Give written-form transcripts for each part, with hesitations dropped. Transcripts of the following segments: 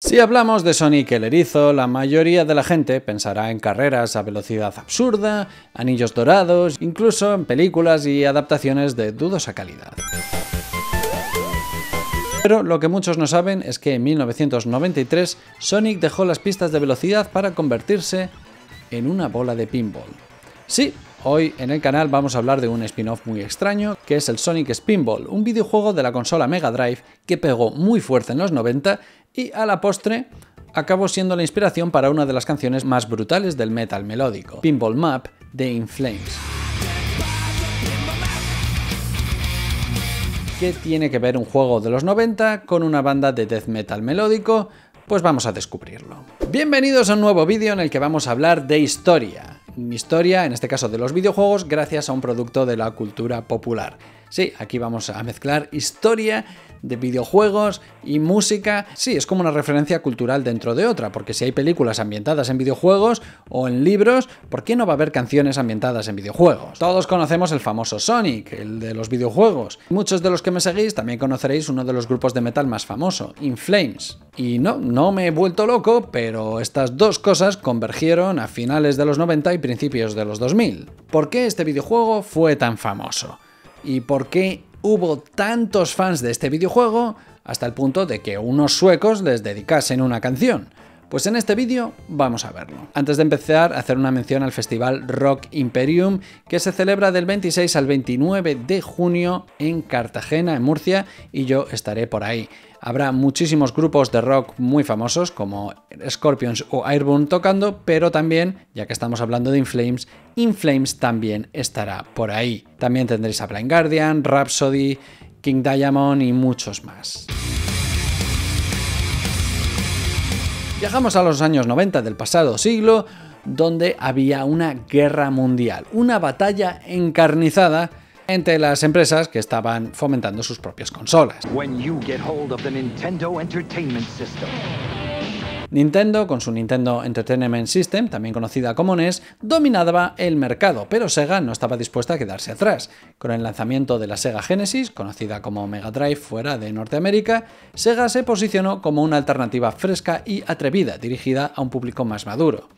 Si hablamos de Sonic el Erizo, la mayoría de la gente pensará en carreras a velocidad absurda, anillos dorados, incluso en películas y adaptaciones de dudosa calidad. Pero lo que muchos no saben es que en 1993 Sonic dejó las pistas de velocidad para convertirse en una bola de pinball. Sí, hoy en el canal vamos a hablar de un spin-off muy extraño, que es el Sonic Spinball, un videojuego de la consola Mega Drive que pegó muy fuerte en los 90 y a la postre acabó siendo la inspiración para una de las canciones más brutales del metal melódico, Pinball Map de In Flames. ¿Qué tiene que ver un juego de los 90 con una banda de death metal melódico? Pues vamos a descubrirlo. Bienvenidos a un nuevo vídeo en el que vamos a hablar de historia. Historia, en este caso de los videojuegos, gracias a un producto de la cultura popular. Sí, aquí vamos a mezclar historia de videojuegos y música. Sí, es como una referencia cultural dentro de otra, porque si hay películas ambientadas en videojuegos o en libros, ¿por qué no va a haber canciones ambientadas en videojuegos? Todos conocemos el famoso Sonic, el de los videojuegos. Muchos de los que me seguís también conoceréis uno de los grupos de metal más famoso, In Flames. Y no me he vuelto loco, pero estas dos cosas convergieron a finales de los 90 y principios de los 2000. ¿Por qué este videojuego fue tan famoso? ¿Y por qué hubo tantos fans de este videojuego hasta el punto de que unos suecos les dedicasen una canción? Pues en este vídeo vamos a verlo. Antes de empezar, hacer una mención al festival Rock Imperium, que se celebra del 26 al 29 de junio en Cartagena, en Murcia, y yo estaré por ahí. Habrá muchísimos grupos de rock muy famosos como Scorpions o Airborne tocando, pero también, ya que estamos hablando de In Flames también estará por ahí. También tendréis a Blind Guardian, Rhapsody, King Diamond y muchos más. Viajamos a los años 90 del pasado siglo, donde había una guerra mundial, una batalla encarnizada entre las empresas que estaban fomentando sus propias consolas. Nintendo, con su Nintendo Entertainment System, también conocida como NES, dominaba el mercado, pero Sega no estaba dispuesta a quedarse atrás. Con el lanzamiento de la Sega Genesis, conocida como Mega Drive fuera de Norteamérica, Sega se posicionó como una alternativa fresca y atrevida, dirigida a un público más maduro.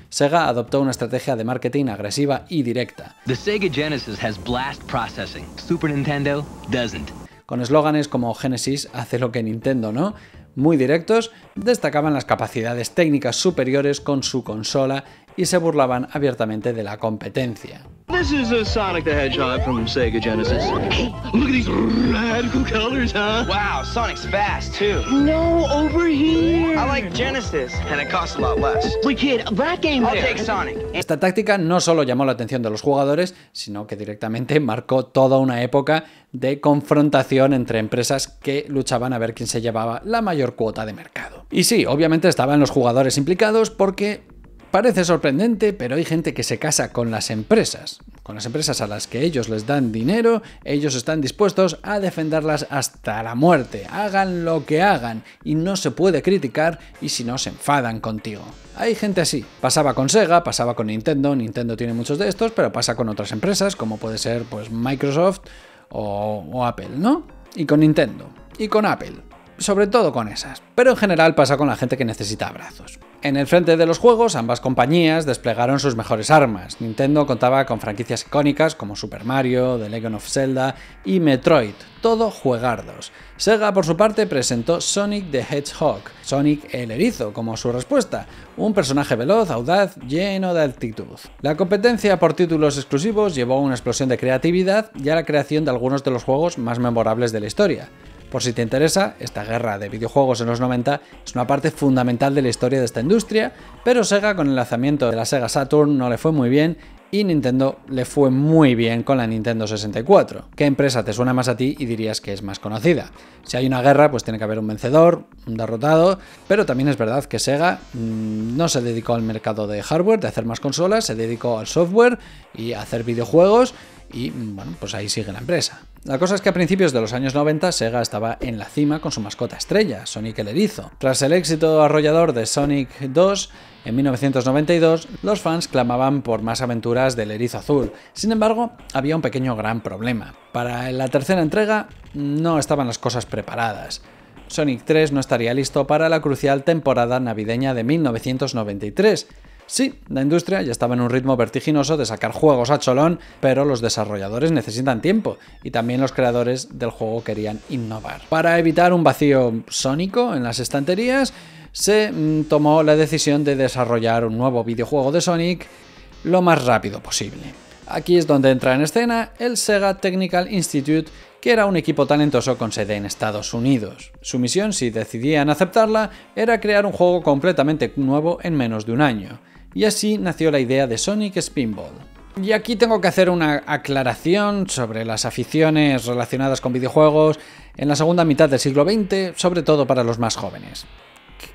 Sega adoptó una estrategia de marketing agresiva y directa. The Sega Genesis has blast processing. Super Nintendo doesn't. Con eslóganes como Genesis hace lo que Nintendo no, muy directos, destacaban las capacidades técnicas superiores con su consola y se burlaban abiertamente de la competencia. This is a Sonic the Hedgehog from Sega Genesis. Hey, look at these radical colors, huh? Wow, Sonic's fast too. No, over here. I like Genesis, and it costs a lot less. Wait, kid, that game I'll there. take Sonic. Esta táctica no solo llamó la atención de los jugadores, sino que directamente marcó toda una época de confrontación entre empresas que luchaban a ver quién se llevaba la mayor cuota de mercado. Y sí, obviamente estaban los jugadores implicados porque parece sorprendente, pero hay gente que se casa con las empresas a las que ellos les dan dinero, ellos están dispuestos a defenderlas hasta la muerte, hagan lo que hagan, y no se puede criticar y si no se enfadan contigo. Hay gente así, pasaba con Sega, pasaba con Nintendo tiene muchos de estos, pero pasa con otras empresas como puede ser pues Microsoft o Apple, ¿no? Y con Nintendo, y con Apple. Sobre todo con esas, pero en general pasa con la gente que necesita abrazos. En el frente de los juegos, ambas compañías desplegaron sus mejores armas. Nintendo contaba con franquicias icónicas como Super Mario, The Legend of Zelda y Metroid, todo juegardos. Sega, por su parte, presentó Sonic the Hedgehog, Sonic el Erizo, como su respuesta, un personaje veloz, audaz, lleno de actitud. La competencia por títulos exclusivos llevó a una explosión de creatividad y a la creación de algunos de los juegos más memorables de la historia. Por si te interesa, esta guerra de videojuegos en los 90 es una parte fundamental de la historia de esta industria, pero Sega con el lanzamiento de la Sega Saturn no le fue muy bien y Nintendo le fue muy bien con la Nintendo 64. ¿Qué empresa te suena más a ti y dirías que es más conocida? Si hay una guerra, pues tiene que haber un vencedor, un derrotado, pero también es verdad que Sega no se dedicó al mercado de hardware, de hacer más consolas, se dedicó al software y a hacer videojuegos y bueno, pues ahí sigue la empresa. La cosa es que a principios de los años 90 Sega estaba en la cima con su mascota estrella, Sonic el Erizo. Tras el éxito arrollador de Sonic 2, en 1992, los fans clamaban por más aventuras del Erizo Azul. Sin embargo, había un pequeño gran problema. Para la tercera entrega no estaban las cosas preparadas. Sonic 3 no estaría listo para la crucial temporada navideña de 1993. Sí, la industria ya estaba en un ritmo vertiginoso de sacar juegos a cholón, pero los desarrolladores necesitan tiempo y también los creadores del juego querían innovar. Para evitar un vacío sónico en las estanterías, se tomó la decisión de desarrollar un nuevo videojuego de Sonic lo más rápido posible. Aquí es donde entra en escena el Sega Technical Institute, que era un equipo talentoso con sede en Estados Unidos. Su misión, si decidían aceptarla, era crear un juego completamente nuevo en menos de un año. Y así nació la idea de Sonic Spinball. Y aquí tengo que hacer una aclaración sobre las aficiones relacionadas con videojuegos en la segunda mitad del siglo XX, sobre todo para los más jóvenes.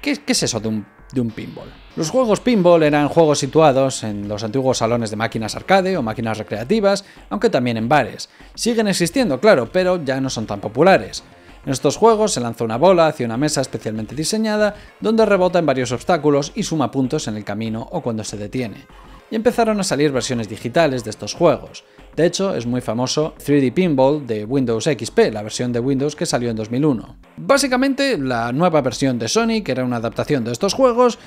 ¿Qué es eso de un pinball? Los juegos pinball eran juegos situados en los antiguos salones de máquinas arcade o máquinas recreativas, aunque también en bares. Siguen existiendo, claro, pero ya no son tan populares. En estos juegos se lanza una bola hacia una mesa especialmente diseñada, donde rebota en varios obstáculos y suma puntos en el camino o cuando se detiene. Y empezaron a salir versiones digitales de estos juegos. De hecho, es muy famoso 3D Pinball de Windows XP, la versión de Windows que salió en 2001. Básicamente, la nueva versión de Sonic era una adaptación de estos juegos,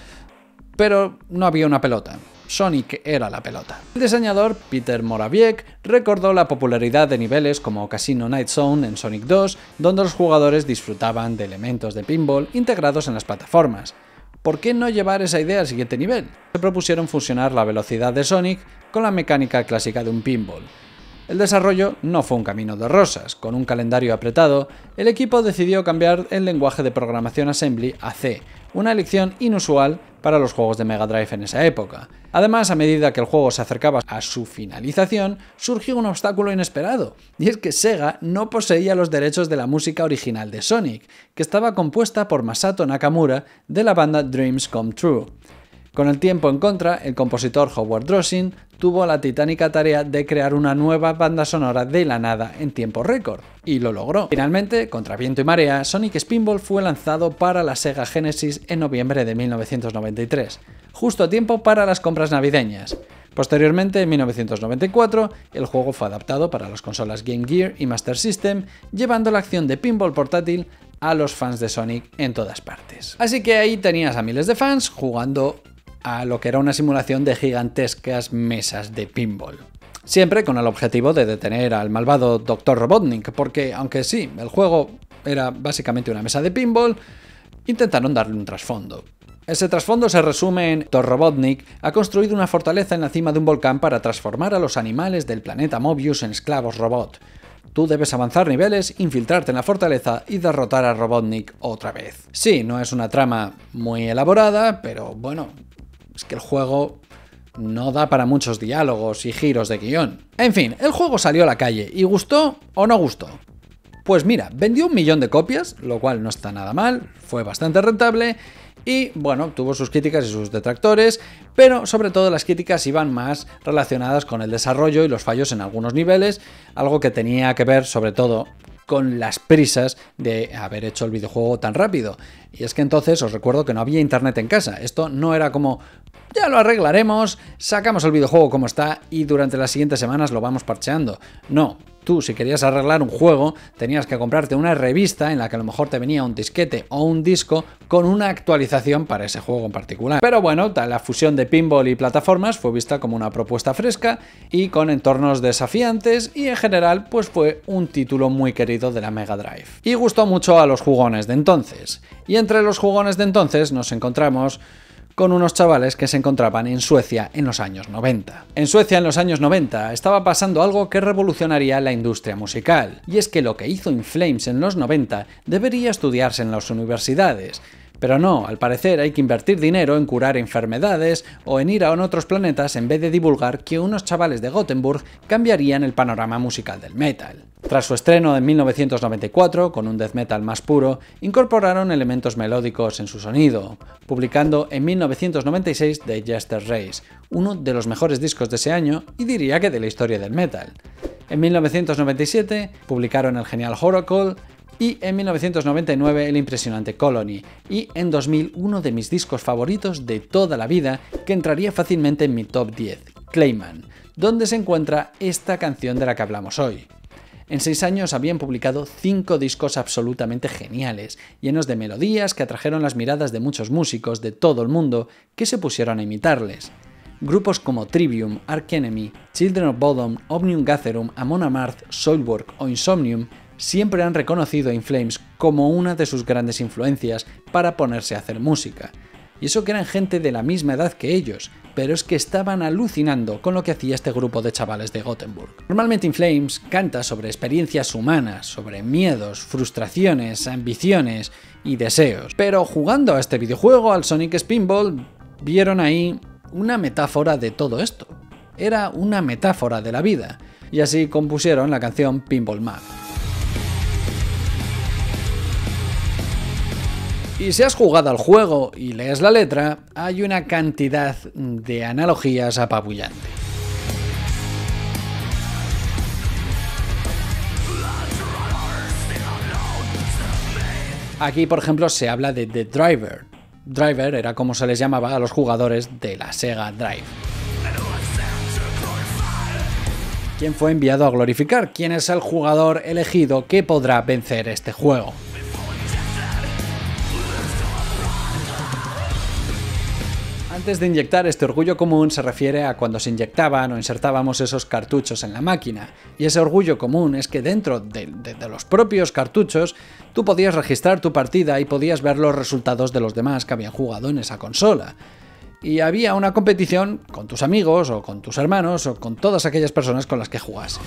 pero no había una pelota. Sonic era la pelota. El diseñador Peter Morawiecki recordó la popularidad de niveles como Casino Night Zone en Sonic 2, donde los jugadores disfrutaban de elementos de pinball integrados en las plataformas. ¿Por qué no llevar esa idea al siguiente nivel? Se propusieron fusionar la velocidad de Sonic con la mecánica clásica de un pinball. El desarrollo no fue un camino de rosas. Con un calendario apretado, el equipo decidió cambiar el lenguaje de programación Assembly a C, una elección inusual para los juegos de Mega Drive en esa época. Además, a medida que el juego se acercaba a su finalización, surgió un obstáculo inesperado, y es que Sega no poseía los derechos de la música original de Sonic, que estaba compuesta por Masato Nakamura de la banda Dreams Come True. Con el tiempo en contra, el compositor Howard Rosin tuvo la titánica tarea de crear una nueva banda sonora de la nada en tiempo récord, y lo logró. Finalmente, contra viento y marea, Sonic Spinball fue lanzado para la Sega Genesis en noviembre de 1993, justo a tiempo para las compras navideñas. Posteriormente, en 1994, el juego fue adaptado para las consolas Game Gear y Master System, llevando la acción de pinball portátil a los fans de Sonic en todas partes. Así que ahí tenías a miles de fans jugando a lo que era una simulación de gigantescas mesas de pinball. Siempre con el objetivo de detener al malvado Dr. Robotnik, porque aunque sí, el juego era básicamente una mesa de pinball, intentaron darle un trasfondo. Ese trasfondo se resume en Dr. Robotnik ha construido una fortaleza en la cima de un volcán para transformar a los animales del planeta Mobius en esclavos robot. Tú debes avanzar niveles, infiltrarte en la fortaleza y derrotar a Robotnik otra vez. Sí, no es una trama muy elaborada, pero bueno, es que el juego no da para muchos diálogos y giros de guión. En fin, el juego salió a la calle y ¿gustó o no gustó? Pues mira, vendió 1 millón de copias, lo cual no está nada mal, fue bastante rentable y bueno, tuvo sus críticas y sus detractores, pero sobre todo las críticas iban más relacionadas con el desarrollo y los fallos en algunos niveles, algo que tenía que ver sobre todo con las prisas de haber hecho el videojuego tan rápido. Y es que entonces os recuerdo que no había internet en casa. Esto no era como, ya lo arreglaremos, sacamos el videojuego como está y durante las siguientes semanas lo vamos parcheando. No, tú si querías arreglar un juego tenías que comprarte una revista en la que a lo mejor te venía un disquete o un disco con una actualización para ese juego en particular. Pero bueno, la fusión de pinball y plataformas fue vista como una propuesta fresca y con entornos desafiantes y en general pues fue un título muy querido de la Mega Drive. Y gustó mucho a los jugones de entonces. Y entre los jugones de entonces nos encontramos con unos chavales que se encontraban en Suecia en los años 90. En Suecia en los años 90 estaba pasando algo que revolucionaría la industria musical, y es que lo que hizo In Flames en los 90 debería estudiarse en las universidades. Pero no, al parecer hay que invertir dinero en curar enfermedades o en ir a otros planetas en vez de divulgar que unos chavales de Gothenburg cambiarían el panorama musical del metal. Tras su estreno en 1994, con un death metal más puro, incorporaron elementos melódicos en su sonido, publicando en 1996 The Jester Race, uno de los mejores discos de ese año y diría que de la historia del metal. En 1997 publicaron el genial Oracle y en 1999 el impresionante Colony, y en 2000 uno de mis discos favoritos de toda la vida que entraría fácilmente en mi top 10, Clayman, donde se encuentra esta canción de la que hablamos hoy. En 6 años habían publicado 5 discos absolutamente geniales, llenos de melodías que atrajeron las miradas de muchos músicos de todo el mundo que se pusieron a imitarles. Grupos como Trivium, Arch Enemy, Children of Bodom, Omnium Gatherum, Amon Amarth, Soilwork o Insomnium siempre han reconocido a In Flames como una de sus grandes influencias para ponerse a hacer música. Y eso que eran gente de la misma edad que ellos, pero es que estaban alucinando con lo que hacía este grupo de chavales de Gothenburg. Normalmente In Flames canta sobre experiencias humanas, sobre miedos, frustraciones, ambiciones y deseos. Pero jugando a este videojuego, al Sonic Spinball, vieron ahí una metáfora de todo esto. Era una metáfora de la vida. Y así compusieron la canción Pinball Map. Y si has jugado al juego y lees la letra, hay una cantidad de analogías apabullante. Aquí, por ejemplo, se habla de The Driver. Driver era como se les llamaba a los jugadores de la Sega Drive. ¿Quién fue enviado a glorificar? ¿Quién es el jugador elegido que podrá vencer este juego? Antes de inyectar este orgullo común se refiere a cuando se inyectaban o insertábamos esos cartuchos en la máquina. Y ese orgullo común es que dentro de los propios cartuchos tú podías registrar tu partida y podías ver los resultados de los demás que habían jugado en esa consola. Y había una competición con tus amigos o con tus hermanos o con todas aquellas personas con las que jugases.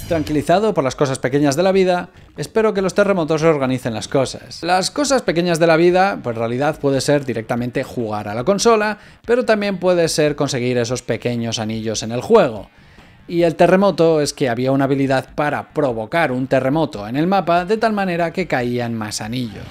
Tranquilizado por las cosas pequeñas de la vida, espero que los terremotos reorganicen las cosas. Las cosas pequeñas de la vida, pues en realidad puede ser directamente jugar a la consola, pero también puede ser conseguir esos pequeños anillos en el juego. Y el terremoto es que había una habilidad para provocar un terremoto en el mapa de tal manera que caían más anillos.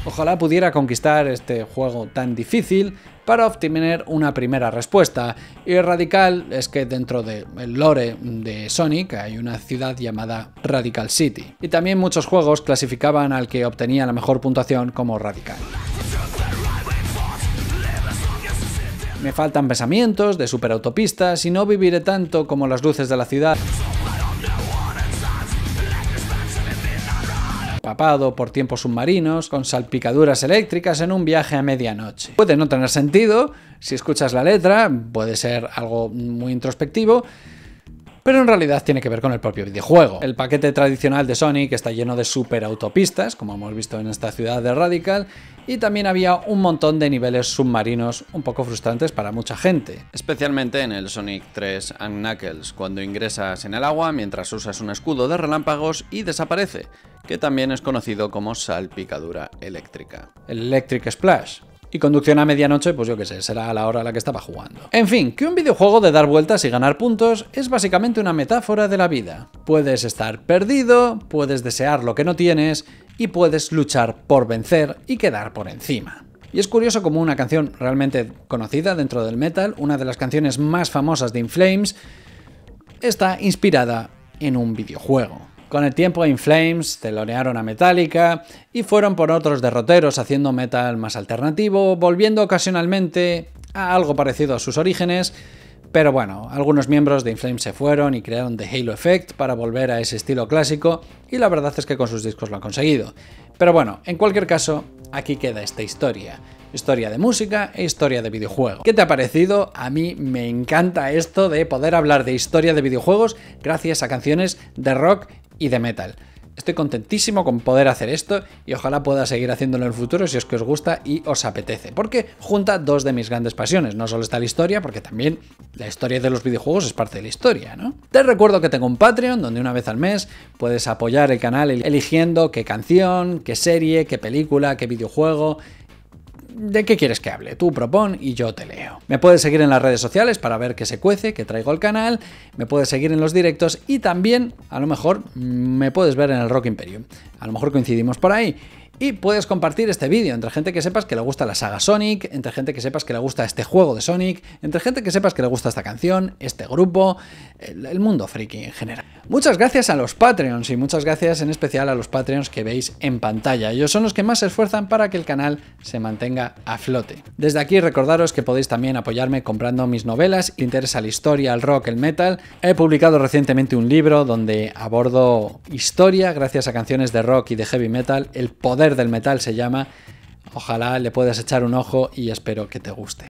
Ojalá pudiera conquistar este juego tan difícil para obtener una primera respuesta. Y radical es que dentro del lore de Sonic hay una ciudad llamada Radical City. Y también muchos juegos clasificaban al que obtenía la mejor puntuación como radical. Me faltan pensamientos de superautopistas y no viviré tanto como las luces de la ciudad. Papado por tiempos submarinos, con salpicaduras eléctricas en un viaje a medianoche. Puede no tener sentido, si escuchas la letra, puede ser algo muy introspectivo, pero en realidad tiene que ver con el propio videojuego. El paquete tradicional de Sonic está lleno de superautopistas, como hemos visto en esta ciudad de Radical, y también había un montón de niveles submarinos un poco frustrantes para mucha gente. Especialmente en el Sonic 3 and Knuckles, cuando ingresas en el agua mientras usas un escudo de relámpagos y desaparece, que también es conocido como salpicadura eléctrica. El Electric Splash. Y conducción a medianoche, pues yo qué sé, será a la hora a la que estaba jugando. En fin, que un videojuego de dar vueltas y ganar puntos es básicamente una metáfora de la vida. Puedes estar perdido, puedes desear lo que no tienes y puedes luchar por vencer y quedar por encima. Y es curioso como una canción realmente conocida dentro del metal, una de las canciones más famosas de In Flames, está inspirada en un videojuego. Con el tiempo In Flames telonearon a Metallica y fueron por otros derroteros haciendo metal más alternativo, volviendo ocasionalmente a algo parecido a sus orígenes, pero bueno, algunos miembros de In Flames se fueron y crearon The Halo Effect para volver a ese estilo clásico y la verdad es que con sus discos lo han conseguido. Pero bueno, en cualquier caso, aquí queda esta historia. Historia de música e historia de videojuego. ¿Qué te ha parecido? A mí me encanta esto de poder hablar de historia de videojuegos gracias a canciones de rock y de metal. Estoy contentísimo con poder hacer esto y ojalá pueda seguir haciéndolo en el futuro si es que os gusta y os apetece, porque junta dos de mis grandes pasiones. No solo está la historia, porque también la historia de los videojuegos es parte de la historia, ¿no? Te recuerdo que tengo un Patreon donde una vez al mes puedes apoyar el canal eligiendo qué canción, qué serie, qué película, qué videojuego. ¿De qué quieres que hable? Tú propon y yo te leo. Me puedes seguir en las redes sociales para ver qué se cuece, qué traigo al canal, me puedes seguir en los directos y también, a lo mejor, me puedes ver en el Rock Imperium. A lo mejor coincidimos por ahí. Y puedes compartir este vídeo entre gente que sepas que le gusta la saga Sonic, entre gente que sepas que le gusta este juego de Sonic, entre gente que sepas que le gusta esta canción, este grupo, el mundo friki en general. Muchas gracias a los Patreons y muchas gracias en especial a los Patreons que veis en pantalla. Ellos son los que más se esfuerzan para que el canal se mantenga a flote. Desde aquí recordaros que podéis también apoyarme comprando mis novelas, si te interesa la historia, el rock, el metal. He publicado recientemente un libro donde abordo historia gracias a canciones de rock y de heavy metal. El poder del metal se llama. Ojalá le puedas echar un ojo y espero que te guste.